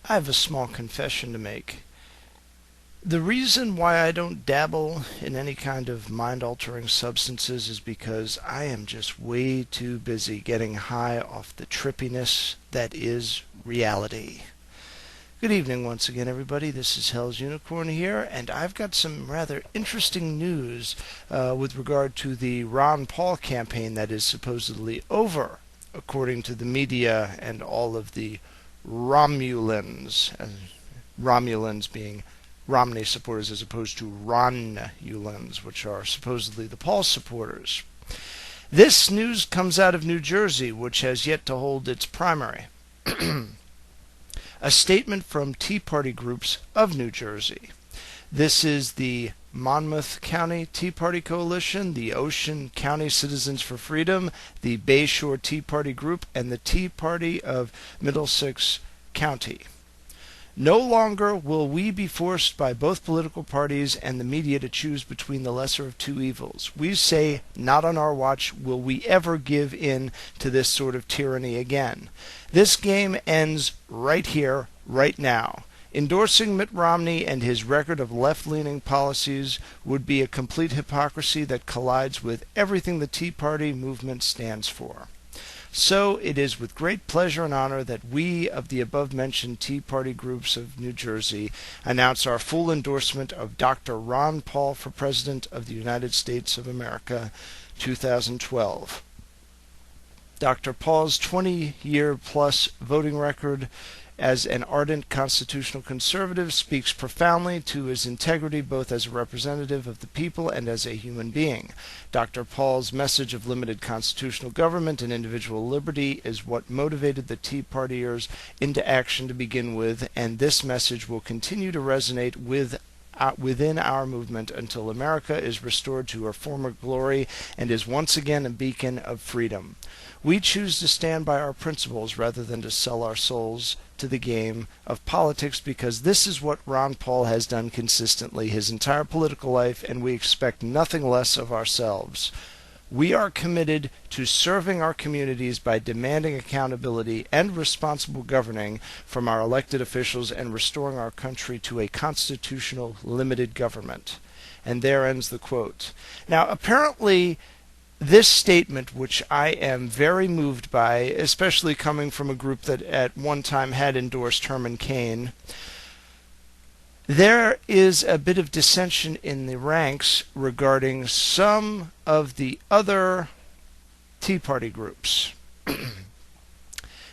I have a small confession to make. The reason why I don't dabble in any kind of mind-altering substances is because I am just way too busy getting high off the trippiness that is reality. Good evening once again, everybody. This is Hell's Unicorn here, and I've got some rather interesting news with regard to the Ron Paul campaign that is supposedly over, according to the media and all of the Romulans. Romulans being Romney supporters as opposed to Ronulans, which are supposedly the Paul supporters. This news comes out of New Jersey, which has yet to hold its primary. A statement from Tea Party groups of New Jersey. This is the Monmouth County Tea Party Coalition, the Ocean County Citizens for Freedom, the Bayshore Tea Party Group, and the Tea Party of Middlesex County. No longer will we be forced by both political parties and the media to choose between the lesser of two evils. We say, not on our watch will we ever give in to this sort of tyranny again. This game ends right here, right now. Endorsing Mitt Romney and his record of left-leaning policies would be a complete hypocrisy that collides with everything the Tea Party movement stands for. So it is with great pleasure and honor that we of the above-mentioned Tea Party groups of New Jersey announce our full endorsement of Dr. Ron Paul for President of the United States of America, 2012. Dr. Paul's 20-year-plus voting record as an ardent constitutional conservative speaks profoundly to his integrity both as a representative of the people and as a human being. Dr. Paul's message of limited constitutional government and individual liberty is what motivated the Tea Partiers into action to begin with, and this message will continue to resonate within our movement until America is restored to her former glory and is once again a beacon of freedom. We choose to stand by our principles rather than to sell our souls to the game of politics, because this is what Ron Paul has done consistently his entire political life, and we expect nothing less of ourselves. We are committed to serving our communities by demanding accountability and responsible governing from our elected officials and restoring our country to a constitutional limited government. And there ends the quote. Now, apparently, this statement, which I am very moved by, especially coming from a group that at one time had endorsed Herman Cain, there is a bit of dissension in the ranks regarding some of the other Tea Party groups.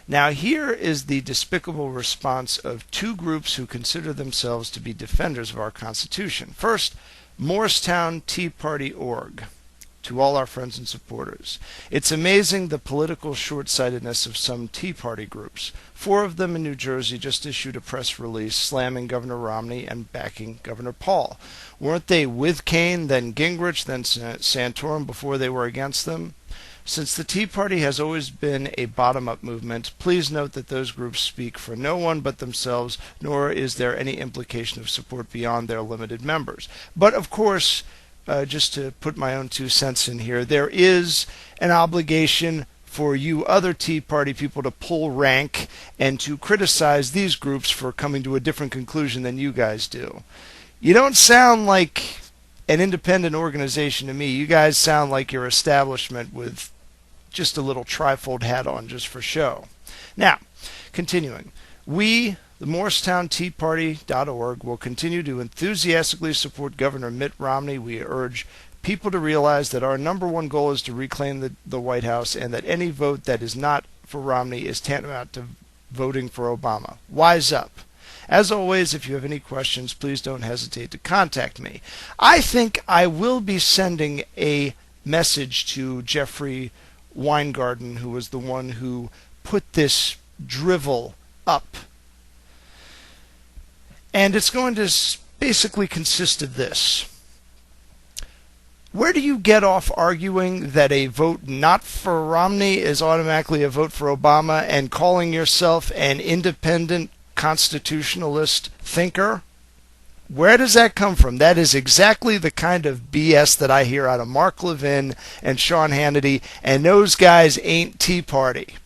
Now, here is the despicable response of two groups who consider themselves to be defenders of our Constitution. First, Morristown Tea Party Org. To all our friends and supporters. It's amazing the political short-sightedness of some Tea Party groups. 4 of them in New Jersey just issued a press release slamming Governor Romney and backing Governor Paul. Weren't they with Cain, then Gingrich, then Santorum before they were against them? Since the Tea Party has always been a bottom-up movement, please note that those groups speak for no one but themselves, nor is there any implication of support beyond their limited members. But of course, just to put my own 2 cents in here, there is an obligation for you other Tea Party people to pull rank and to criticize these groups for coming to a different conclusion than you guys do. You don't sound like an independent organization to me. You guys sound like your establishment with just a little trifold hat on just for show. Now, continuing. We, the MorristownTeaParty.org, will continue to enthusiastically support Governor Mitt Romney. We urge people to realize that our number one goal is to reclaim the White House, and that any vote that is not for Romney is tantamount to voting for Obama. Wise up. As always, if you have any questions, please don't hesitate to contact me. I think I will be sending a message to Jeffrey Weingarten, who was the one who put this drivel up. And it's going to basically consist of this. Where do you get off arguing that a vote not for Romney is automatically a vote for Obama and calling yourself an independent constitutionalist thinker? Where does that come from? That is exactly the kind of BS that I hear out of Mark Levin and Sean Hannity, and those guys ain't Tea Party.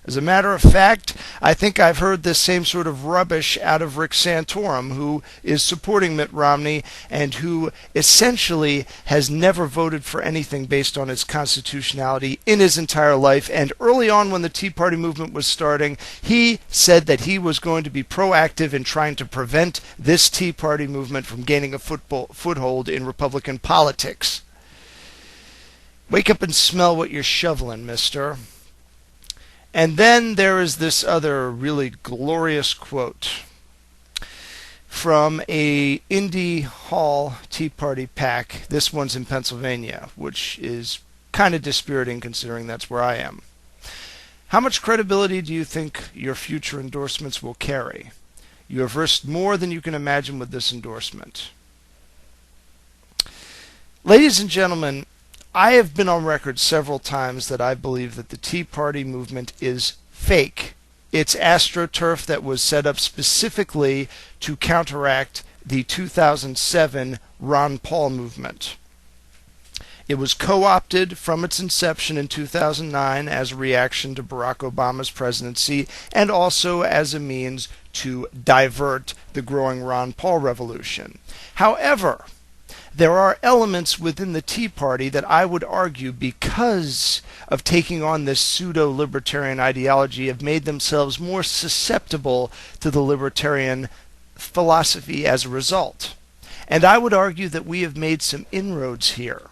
As a matter of fact, I think I've heard this same sort of rubbish out of Rick Santorum, who is supporting Mitt Romney and who essentially has never voted for anything based on its constitutionality in his entire life. And early on, when the Tea Party movement was starting, he said that he was going to be proactive in trying to prevent this Tea Party movement from gaining a foothold in Republican politics. Wake up and smell what you're shoveling, mister. And then there is this other really glorious quote from a Indy Hall Tea Party PAC. This one's in Pennsylvania, which is kind of dispiriting considering that's where I am. How much credibility do you think your future endorsements will carry? You have risked more than you can imagine with this endorsement. Ladies and gentlemen, I have been on record several times that I believe that the Tea Party movement is fake. It's astroturf that was set up specifically to counteract the 2007 Ron Paul movement. It was co-opted from its inception in 2009 as a reaction to Barack Obama's presidency and also as a means to divert the growing Ron Paul revolution. However, there are elements within the Tea Party that I would argue, because of taking on this pseudo-libertarian ideology, have made themselves more susceptible to the libertarian philosophy as a result. And I would argue that we have made some inroads here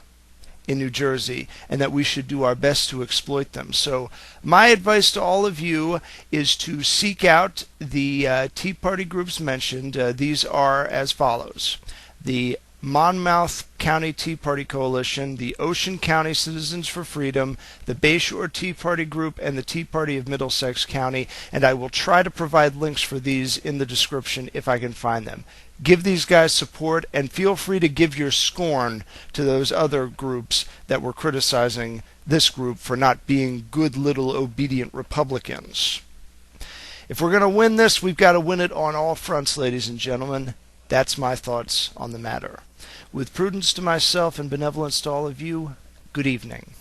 in New Jersey and that we should do our best to exploit them. So my advice to all of you is to seek out the Tea Party groups mentioned. These are as follows: the Monmouth County Tea Party Coalition, the Ocean County Citizens for Freedom, the Bayshore Tea Party Group, and the Tea Party of Middlesex County, and I will try to provide links for these in the description if I can find them. Give these guys support, and feel free to give your scorn to those other groups that were criticizing this group for not being good little obedient Republicans. If we're going to win this, we've got to win it on all fronts, ladies and gentlemen. That's my thoughts on the matter. With prudence to myself and benevolence to all of you, good evening.